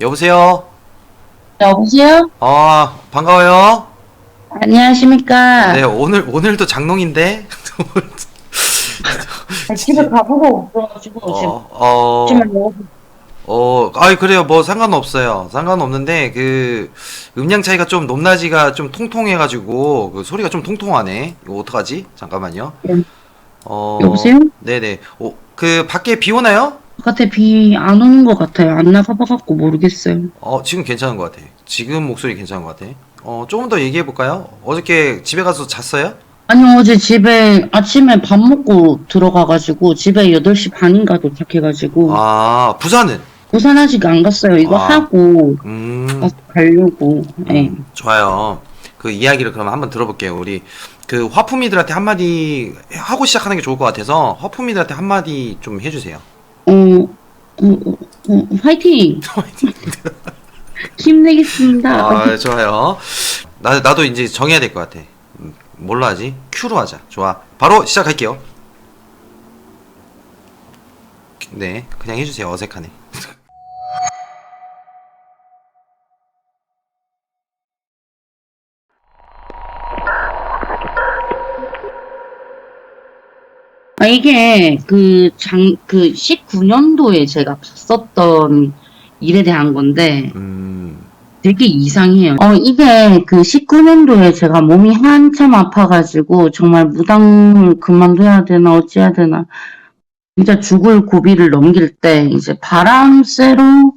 여보세요? 여보세요? 반가워요. 안녕하십니까? 네, 오늘도 장롱인데? 집에 가보가 없어가지고 지금 어, 어, 집에 여기 그래요. 뭐 상관없어요. 상관없는데, 음량 차이가 좀 높낮이가 좀 통통해가지고, 소리가 좀 통통하네. 이거 어떡하지? 잠깐만요. 여보세요? 네네. 밖에 비 오나요? 바깥에 비 안 오는 것 같아요. 안 나가봐갖고 모르겠어요. 지금 괜찮은 것 같아. 지금 목소리 괜찮은 것 같아. 조금 더 얘기해볼까요? 어저께 집에 가서 잤어요? 아니 어제 집에 아침에 밥 먹고 들어가가지고 집에 8시 반인가 도착해가지고 부산은? 부산 아직 안 갔어요. 이거 아, 하고 가려고. 네. 좋아요. 그 이야기를 그럼 한번 들어볼게요. 우리 그 화품이들한테 한마디 하고 시작하는 게 좋을 것 같아서 화품이들한테 한마디 좀 해주세요. 어, 화이팅! 힘내겠습니다. 좋아요. 나도 이제 정해야 될 것 같아. 뭘로 하지? Q로 하자. 좋아. 바로 시작할게요. 네, 그냥 해주세요. 어색하네. 이게 그 19년도에 제가 봤었던 일에 대한 건데 되게 이상해요. 이게 그 19년도에 제가 몸이 한참 아파가지고 정말 무당을 그만둬야 되나 어찌해야 되나 진짜 죽을 고비를 넘길 때 이제 바람 쐬러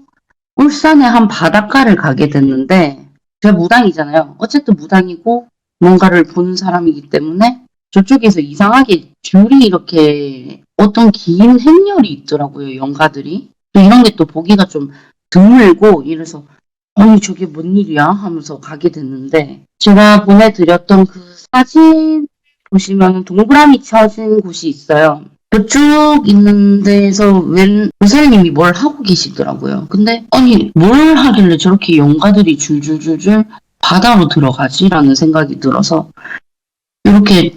울산의 한 바닷가를 가게 됐는데 제가 무당이잖아요. 어쨌든 무당이고 뭔가를 보는 사람이기 때문에 저쪽에서 이상하게 줄이 이렇게 어떤 긴 행렬이 있더라고요. 연가들이. 또 이런 게 또 보기가 좀 드물고 이래서 아니 저게 뭔 일이야 하면서 가게 됐는데 제가 보내드렸던 그 사진 보시면 동그라미 쳐진 곳이 있어요. 그쪽 있는 데에서 웬 보살님이 뭘 하고 계시더라고요. 근데 아니 뭘 하길래 저렇게 연가들이 줄줄줄줄 바다로 들어가지라는 생각이 들어서 이렇게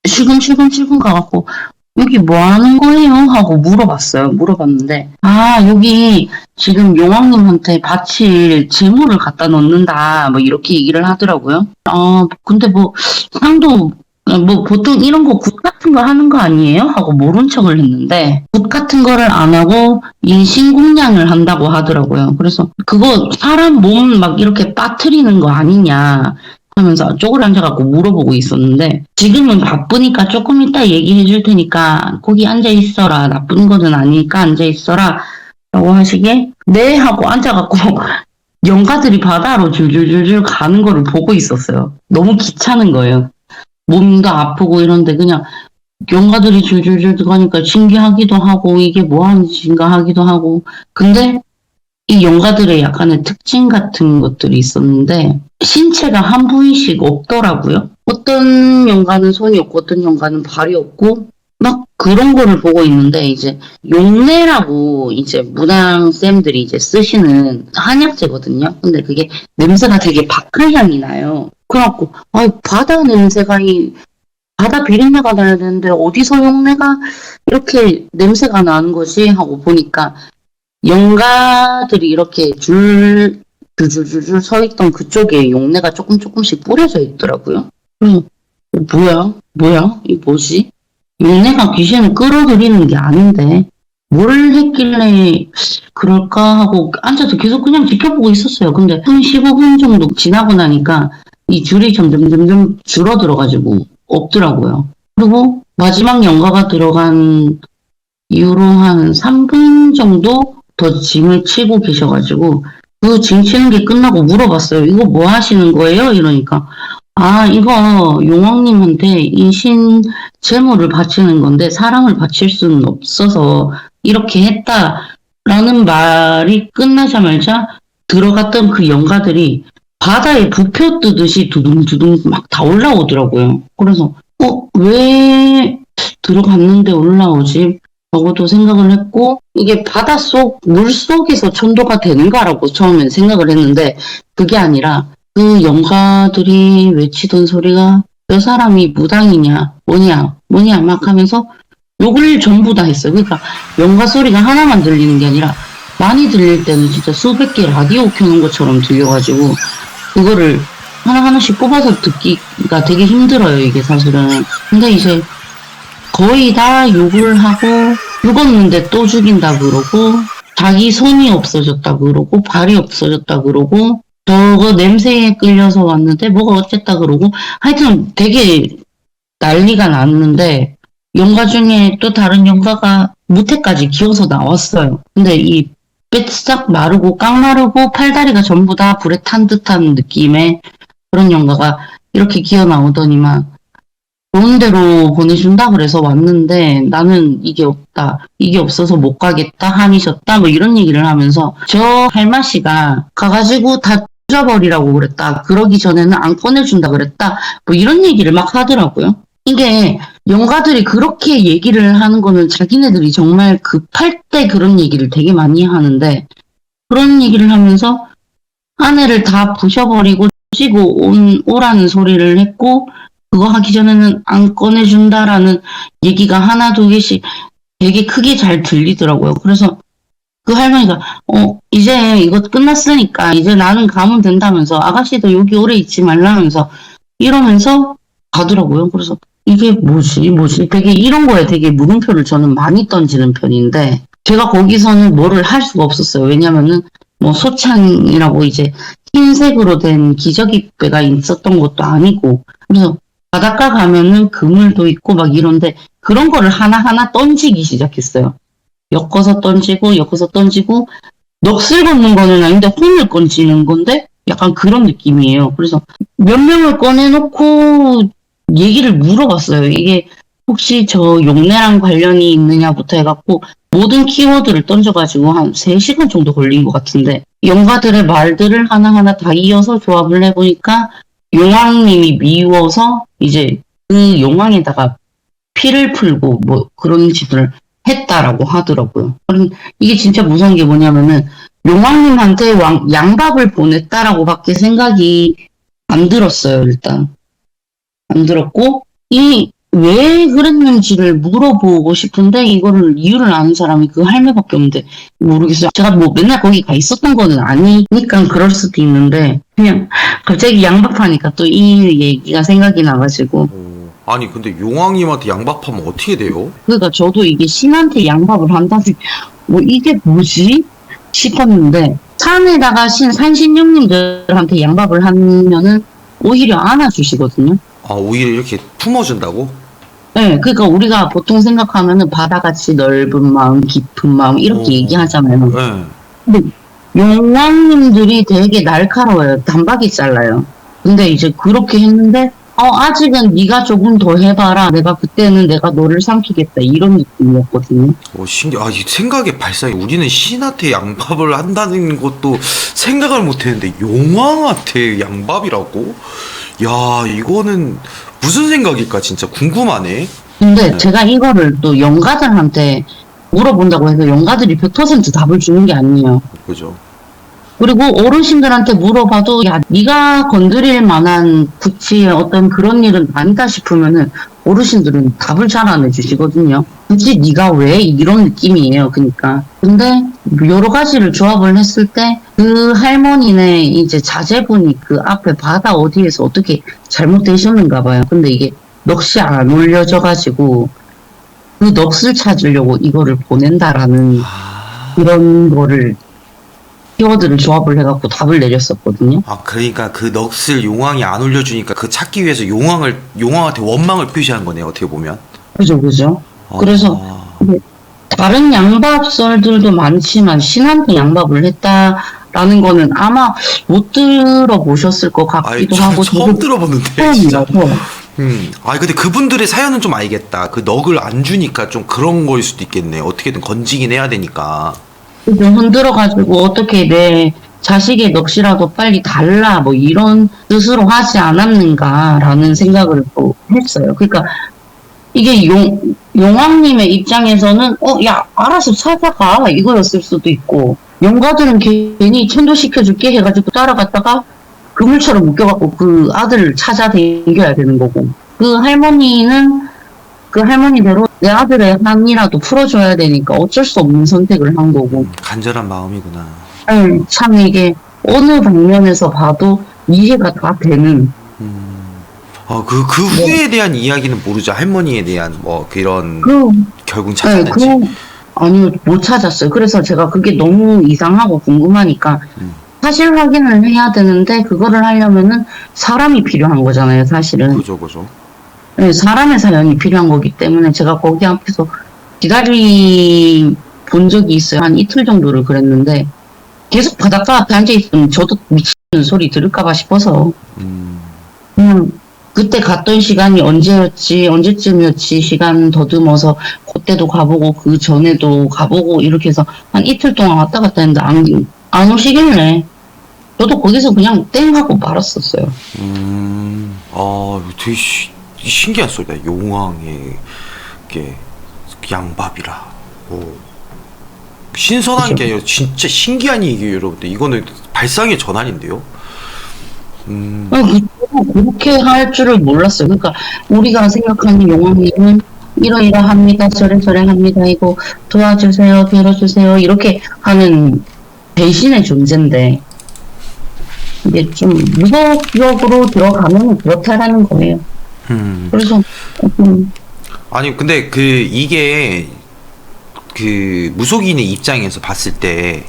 실금실금 가갖고 여기 뭐 하는 거예요? 하고 물어봤는데 여기 지금 용왕님한테 바칠 재물을 갖다 놓는다 뭐 이렇게 얘기를 하더라고요. 근데 뭐 상도 뭐 보통 이런 거 굿 같은 거 하는 거 아니에요? 하고 모른 척을 했는데 굿 같은 거를 안 하고 인신공양을 한다고 하더라고요. 그래서 그거 사람 몸 막 이렇게 빠트리는 거 아니냐 하면서 쪼그려 앉아갖고 물어보고 있었는데 지금은 바쁘니까 조금 이따 얘기해 줄 테니까 거기 앉아 있어라. 나쁜 거는 아니니까 앉아 있어라. 라고 하시게 네 하고 앉아갖고 영가들이 바다로 줄줄줄줄 가는 거를 보고 있었어요. 너무 귀찮은 거예요. 몸도 아프고 이런데 그냥 영가들이 줄줄줄 가니까 신기하기도 하고 이게 뭐 하는 짓인가 하기도 하고 근데 이 영가들의 약간의 특징 같은 것들이 있었는데 신체가 한 부위씩 없더라고요. 어떤 영가는 손이 없고 어떤 영가는 발이 없고 막 그런 거를 보고 있는데 이제 용내라고 이제 무당쌤들이 이제 쓰시는 한약재거든요. 근데 그게 냄새가 되게 바클향이 나요. 그래갖고 바다 냄새가 바다 비린내가 나야 되는데 어디서 용내가 이렇게 냄새가 나는 거지 하고 보니까 영가들이 이렇게 줄줄줄줄 서 있던 그쪽에 용내가 조금씩 뿌려져 있더라고요. 뭐야? 이 뭐지? 용내가 귀신을 끌어들이는 게 아닌데 뭘 했길래 그럴까 하고 앉아서 계속 그냥 지켜보고 있었어요. 근데 한 15분 정도 지나고 나니까 이 줄이 점점 줄어들어가지고 없더라고요. 그리고 마지막 영가가 들어간 이후로 한 3분 정도 더 짐을 치고 계셔가지고 그 짐 치는 게 끝나고 물어봤어요. 이거 뭐 하시는 거예요? 이러니까 이거 용왕님한테 인신 재물을 바치는 건데 사람을 바칠 수는 없어서 이렇게 했다라는 말이 끝나자마자 들어갔던 그 영가들이 바다에 부표 뜨듯이 두둥두둥 막 다 올라오더라고요. 그래서 왜 들어갔는데 올라오지? 라고도 생각을 했고 이게 바닷속 물속에서 천도가 되는가라고 처음엔 생각을 했는데 그게 아니라 그 영가들이 외치던 소리가 저 사람이 무당이냐 뭐냐 막 하면서 욕을 전부 다 했어요. 그러니까 영가 소리가 하나만 들리는 게 아니라 많이 들릴 때는 진짜 수백 개 라디오 켜놓은 것처럼 들려가지고 그거를 하나하나씩 뽑아서 듣기가 되게 힘들어요, 이게 사실은. 근데 이제 거의 다 욕을 하고 죽었는데 또 죽인다 그러고 자기 손이 없어졌다 그러고 발이 없어졌다 그러고 저거 냄새에 끌려서 왔는데 뭐가 어쨌다 그러고 하여튼 되게 난리가 났는데 연가 중에 또 다른 연가가 무태까지 기어서 나왔어요. 근데 이 뺏싹 마르고 깡마르고 팔다리가 전부 다 불에 탄 듯한 느낌의 그런 연가가 이렇게 기어 나오더니만 좋은 데로 보내준다 그래서 왔는데 나는 이게 없다. 이게 없어서 못 가겠다. 한이 졌다. 뭐 이런 얘기를 하면서 저 할마씨가 가가지고 다 잊어버리라고 그랬다. 그러기 전에는 안 꺼내준다 그랬다. 뭐 이런 얘기를 막 하더라고요. 이게 영가들이 그렇게 얘기를 하는 거는 자기네들이 정말 급할 때 그런 얘기를 되게 많이 하는데 그런 얘기를 하면서 아내를 다 부셔버리고 찌고 오라는 소리를 했고 그거 하기 전에는 안 꺼내준다라는 얘기가 하나 두 개씩 되게 크게 잘 들리더라고요. 그래서 그 할머니가 이제 이거 끝났으니까 이제 나는 가면 된다면서 아가씨도 여기 오래 있지 말라면서 이러면서 가더라고요. 그래서 이게 뭐지 되게 이런 거에 되게 물음표를 저는 많이 던지는 편인데 제가 거기서는 뭐를 할 수가 없었어요. 왜냐면은 뭐 소창이라고 이제 흰색으로 된 기저귀배가 있었던 것도 아니고 그래서 바닷가 가면은 그물도 있고 막 이런데 그런 거를 하나하나 던지기 시작했어요. 엮어서 던지고 넋을 걷는 거는 아닌데 혼을 건지는 건데 약간 그런 느낌이에요. 그래서 몇 명을 꺼내놓고 얘기를 물어봤어요. 이게 혹시 저 용내랑 관련이 있느냐부터 해갖고 모든 키워드를 던져가지고 한 3시간 정도 걸린 것 같은데 영가들의 말들을 하나하나 다 이어서 조합을 해보니까 용왕님이 미워서 이제 그 용왕에다가 피를 풀고 뭐 그런 짓을 했다라고 하더라고요. 그럼 이게 진짜 무서운 게 뭐냐면은 용왕님한테 양밥을 보냈다라고 밖에 생각이 안 들었어요. 일단 안 들었고 왜 그랬는지를 물어보고 싶은데 이거를 이유를 아는 사람이 그 할매밖에 없는데 모르겠어요. 제가 뭐 맨날 거기 가 있었던 거는 아니니까 그럴 수도 있는데 그냥 갑자기 양밥하니까 또 이 얘기가 생각이 나가지고 아니 근데 용왕님한테 양밥하면 어떻게 돼요? 그러니까 저도 이게 신한테 양밥을 한다는 뭐 이게 뭐지 싶었는데 산에다가 산신령님들한테 양밥을 하면은 오히려 안아주시거든요. 아 오히려 이렇게 품어준다고? 네, 그러니까 우리가 보통 생각하면은 바다같이 넓은 마음, 깊은 마음 이렇게 얘기하잖아요. 네. 근데 용왕님들이 되게 날카로워요. 단박이 잘라요. 근데 이제 그렇게 했는데 아직은 네가 조금 더 해봐라. 그때는 내가 너를 삼키겠다. 이런 느낌이었거든요. 신기해. 이 생각의 발상이 우리는 신한테 양밥을 한다는 것도 생각을 못했는데 용왕한테 양밥이라고? 야 이거는 무슨 생각일까 진짜 궁금하네. 근데 제가 이거를 또 영가들한테 물어본다고 해서 영가들이 100% 답을 주는 게 아니에요. 그죠. 그리고 어르신들한테 물어봐도 야 네가 건드릴 만한 구치의 어떤 그런 일은 아니다 싶으면은 어르신들은 답을 잘 안 해주시거든요. 굳이 네가 왜 이런 느낌이에요. 그러니까 근데 여러 가지를 조합을 했을 때 그 할머니네 이제 자제분이 그 앞에 바다 어디에서 어떻게 잘못되셨는가 봐요. 근데 이게 넋이 안 올려져 가지고 그 넋을 찾으려고 이거를 보낸다라는 그런 거를 키워드를 조합을 해갖고 답을 내렸었거든요. 그러니까 그 넋을 용왕이 안 올려주니까 그 찾기 위해서 용왕한테 원망을 표시한 거네요. 어떻게 보면. 그죠. 그래서 다른 양밥설들도 많지만 신한테 양밥을 했다라는 거는 아마 못 들어보셨을 것 같기도 하고. 처음 들어보는데 진짜. 처음이라서. 근데 그분들의 사연은 좀 알겠다. 그 넋을 안 주니까 좀 그런 거일 수도 있겠네. 어떻게든 건지긴 해야 되니까. 좀 흔들어가지고 어떻게 내 자식의 넋이라도 빨리 달라 뭐 이런 뜻으로 하지 않았는가라는 생각을 또 했어요. 그러니까 이게 용왕님의 입장에서는 야 알아서 찾아가 이거였을 수도 있고 용가들은 괜히 천도시켜줄게 해가지고 따라갔다가 그물처럼 묶여갖고 그 아들을 찾아다녀야 되는 거고 그 할머니는 그 할머니대로 내 아들의 한이라도 풀어줘야 되니까 어쩔 수 없는 선택을 한 거고. 간절한 마음이구나. 참 이게 어느 방면에서 봐도 이해가 다 되는. 그 후에 대한 이야기는 모르죠. 할머니에 대한 뭐 그런 그, 결국 찾았는지. 아니요, 못 찾았어요. 그래서 제가 그게 너무 이상하고 궁금하니까 사실 확인을 해야 되는데 그거를 하려면은 사람이 필요한 거잖아요, 사실은. 그죠. 네, 사람의 사연이 필요한 거기 때문에 제가 거기 앞에서 기다리 본 적이 있어요. 한 이틀 정도를 그랬는데 계속 바닷가 앞에 앉아 있으면 저도 미치는 소리 들을까봐 싶어서 그냥 그때 갔던 시간이 언제쯤이었지 시간 더듬어서 그때도 가보고 그 전에도 가보고 이렇게 해서 한 이틀 동안 왔다 갔다 했는데 안 오시길래 저도 거기서 그냥 땡 하고 말았었어요. 되게 신기한 소리다. 용왕의 게 양밥이라. 신선한 게 아니라 진짜 신기한 얘기예요, 여러분들. 이거는 발상의 전환인데요. 그렇게 할 줄을 몰랐어요. 그러니까 우리가 생각하는 용왕님은 이러이러합니다, 저래저래합니다, 이거 도와주세요, 빌어주세요 이렇게 하는 대신의 존재인데 이게 좀 무속역으로 들어가면 그렇다라는 거예요. 그래서 아니 근데 이게 무속인의 입장에서 봤을 때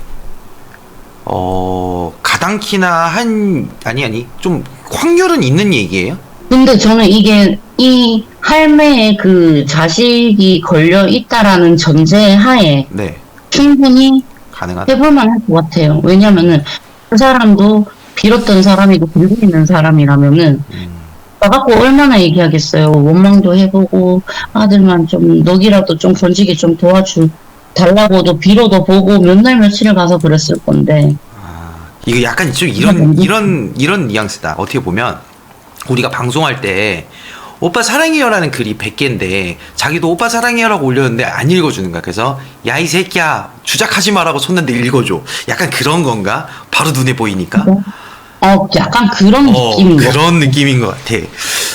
가당키나 좀 확률은 있는 얘기예요? 근데 저는 이게 이 할매의 그 자식이 걸려 있다라는 전제 하에 네. 충분히 가능하다. 해볼만 할 것 같아요. 왜냐면은 그 사람도 빌었던 사람이고 빌고 있는 사람이라면은 나갖고 얼마나 얘기하겠어요. 원망도 해보고 아들만 좀 넋이라도 좀 건지게 좀 달라고도 빌어도 보고 몇 날 며칠을 가서 그랬을 건데. 이거 약간 좀 이런 뉘앙스다. 어떻게 보면 우리가 방송할 때 오빠 사랑해요라는 글이 100개인데 자기도 오빠 사랑해요라고 올렸는데 안 읽어주는 거야. 그래서 야 이 새끼야 주작하지 마라고 손는데 읽어줘. 약간 그런 건가? 바로 눈에 보이니까. 약간 그런 느낌인 거. 그런 느낌인 것 같아.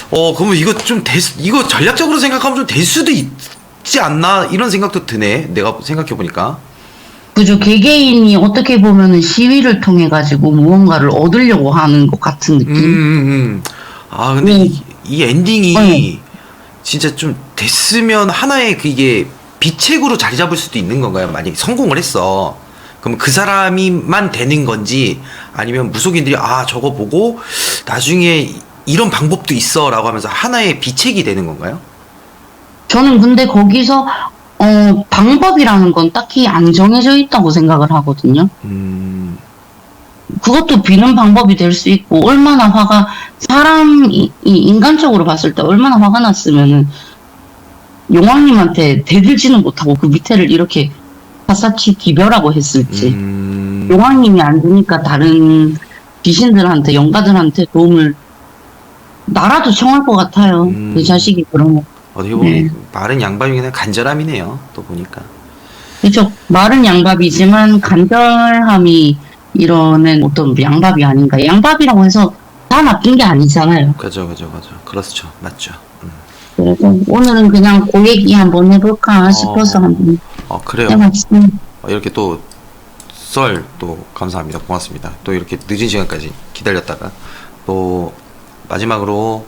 그러면 이거 이거 전략적으로 생각하면 좀 될 수도 있지 않나 이런 생각도 드네. 내가 생각해 보니까. 그죠. 개개인이 어떻게 보면은 시위를 통해 가지고 무언가를 얻으려고 하는 것 같은 느낌. 근데 이 엔딩이 진짜 좀 됐으면 하나의 이게 비책으로 자리 잡을 수도 있는 건가요? 만약에 성공을 했어. 그럼 그 사람이만 되는 건지 아니면 무속인들이 저거 보고 나중에 이런 방법도 있어 라고 하면서 하나의 비책이 되는 건가요? 저는 근데 거기서 방법이라는 건 딱히 안 정해져 있다고 생각을 하거든요. 그것도 비는 방법이 될 수 있고, 얼마나 사람이 인간적으로 봤을 때 얼마나 화가 났으면은, 용왕님한테 대들지는 못하고 그 밑에를 이렇게 샅샅이 기별하고 했을지, 용왕님이 안 되니까 다른 귀신들한테, 영가들한테 도움을, 나라도 청할 것 같아요. 그 자식이 그러면. 어떻게 보면 말은 양밥이긴 한 간절함이네요. 또 보니까. 그렇죠. 말은 양밥이지만 간절함이 이러는 어떤 양밥이 아닌가. 양밥이라고 해서 다 나쁜 게 아니잖아요. 그죠. 그렇죠. 맞죠. 그래서 오늘은 그냥 그 얘기 한번 해볼까 싶어서 한번 그래요. 해봤습니다. 이렇게 또 썰 또 감사합니다. 고맙습니다. 또 이렇게 늦은 시간까지 기다렸다가 또 마지막으로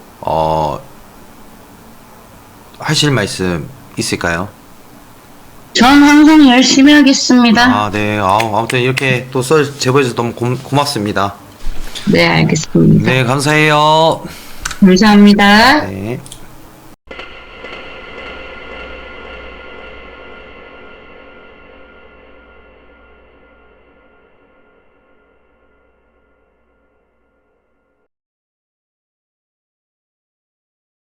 하실 말씀 있을까요? 전 항상 열심히 하겠습니다. 네. 아무튼 이렇게 또 썰 제보해줘서 너무 고맙습니다. 네, 알겠습니다. 네, 감사해요. 감사합니다. 네.